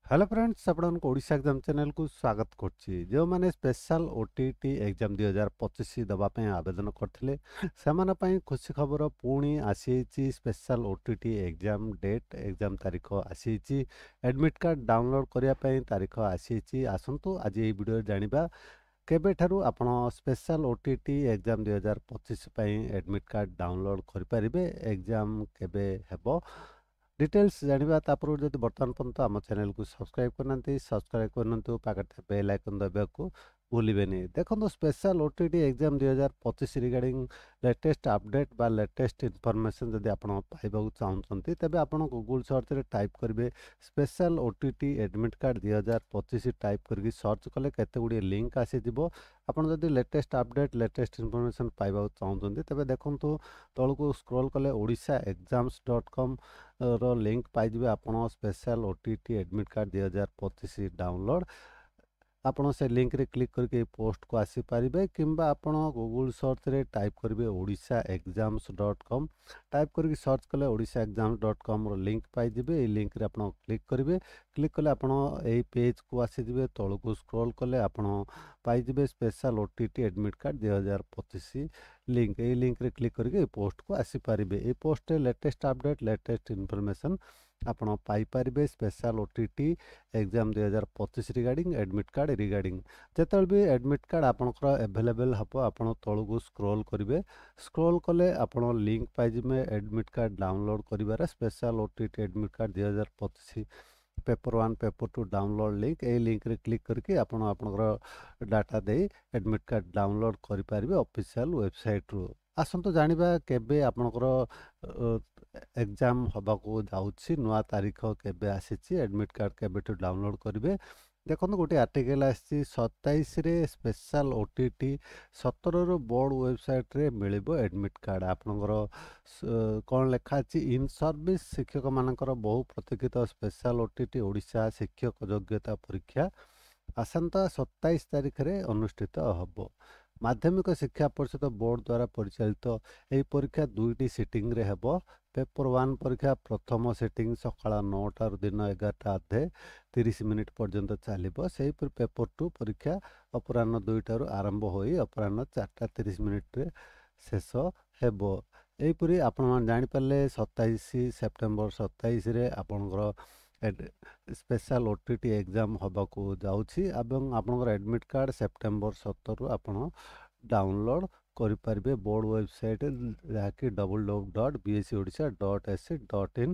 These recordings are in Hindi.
हेलो फ्रेंड्स आपको ओडिशा एग्जाम चैनल को स्वागत करछि जो माने स्पेशल ओटीटी एग्जाम 2025 दबा पे आवेदन करथिले सेमाना पई खुशी खबर पुणी आसीछि special OTT exam date exam तारीख आसीछि एडमिट कार्ड डाउनलोड करिया पई तारीख आसीछि आसंतु आज ए वीडियो जानिबा केबे ठारू आपण स्पेशल ओटीटी एग्जाम 2025 पई एडमिट कार्ड डाउनलोड करि परिबे एग्जाम केबे हेबो डिटेल्स जानिबा तापर जदि वर्तमान पर्यंत आम चैनल को सब्सक्राइब करनांती सब्सक्राइब करनंतु पाकते बेल आइकन दबाको भूलिबेनी देखंतु special OTT exam 2025 regarding latest update बा लेटेस्ट इन्फॉर्मेशन जदि आपण पाइबाकू चाहउछंती तबे आपण गूगल सर्च रे टाइप करिवे special OTT admit card 2025 type करके सर्च कले केते गुडी लिंक आसी जिवो आपण जदि लेटेस्ट अपडेट लेटेस्ट इन्फॉर्मेशन पाइबाकू चाहउछंती तबे देखंतु तळको स्क्रॉल कले odishaexams.com रो लिंक पाइबे आपण special OTT admit card 2025 download आपण से लिंक रे क्लिक करके पोस्ट को आसी पारिबे किंबा आपण गूगल सर्च रे टाइप करिवे odishaexams.com टाइप करके सर्च कले odishaexams.com रो लिंक पाइ जिबे ए लिंक रे आपण क्लिक कले आपण ए पेज को आसी जिबे तळ को स्क्रॉल कले आपण पाइ जिबे special OTT admit card 2025 link ए लिंक रे क्लिक करके पोस्ट को आसी पारिबे ए पोस्ट रे लेटेस्ट अपडेट लेटेस्ट इन्फॉर्मेशन आपण पाई पारिबे special OTT exam 2025 regarding admit card regarding जेतल भी एडमिट कार्ड आपनकर अवेलेबल हबो आपण तळु को स्क्रॉल करिवे स्क्रॉल कले आपण लिंक पाइ जिमे एडमिट कार्ड डाउनलोड करिवार special OTT admit card 2025 paper 1 paper 2 download link ए लिंक रे क्लिक करके आपण आपनकर डाटा दे एडमिट कार्ड डाउनलोड करि पारिबे ऑफिशियल वेबसाइट रो आसंतो जानिबा केबे आपनकर एग्जाम हबाको जाउछि नुआ तारीख केबे आसीछि एडमिट कार्ड केबे टू डाउनलोड करिवे देखो गोटे आर्टिकल आसी 27 रे स्पेशल ओटीटी 17 रो बोर्ड वेबसाइट रे मिलिबो एडमिट कार्ड आपनकर कोन लेखा अछि इन सर्विस शिक्षक मानकर बहु प्रतीक्षित स्पेशल ओटीटी ओडिशा शिक्षक योग्यता परीक्षा आसंता 27 तारिख रे अनुष्ठित हबो माध्यमिक शिक्षा परिषद बोर्ड द्वारा परिचालित एही परीक्षा दुईटी सिटिंग रे हेबो पेपर 1 परीक्षा प्रथम सिटिंग सकाळ 9टा रु दिन 11टा अधे 30 मिनिट पर्यंत चलिबो सेही पर पेपर 2 परीक्षा अपराह्न 2टा रु आरंभ होई अपराह्न 4टा 30 मिनिट रे शेष हेबो एही परी आपण मान जानि परले 27 सेप्टेम्बर 27 रे आपनकर स्पेशल ओटीटी एग्जाम हबाको जाउछि एवं आपनकर एडमिट कार्ड सेप्टेम्बर 17 रु आपण डाउनलोड करि पारिबे बोर्ड वेबसाइट जाकि www.bscodisha.ac.in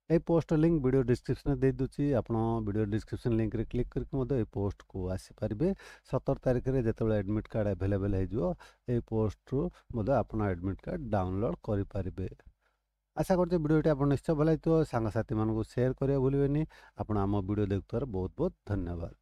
ए पोस्ट लिंक वीडियो डिस्क्रिप्शन दे दुछि आपण वीडियो डिस्क्रिप्शन लिंक रे क्लिक करके मते ए पोस्ट को आसी पारिबे 17 तारिख रे जेतेबेले एडमिट कार्ड अवेलेबल हे जो ए पोस्ट रो मते आपण एडमिट कार्ड डाउनलोड करि पारिबे आशा करते वीडियोटी आप निश्चय भल सांग साथी मानक शेयर करिया भूलिबेनी आपण आम वीडियो देखुवार बहुत बहुत धन्यवाद।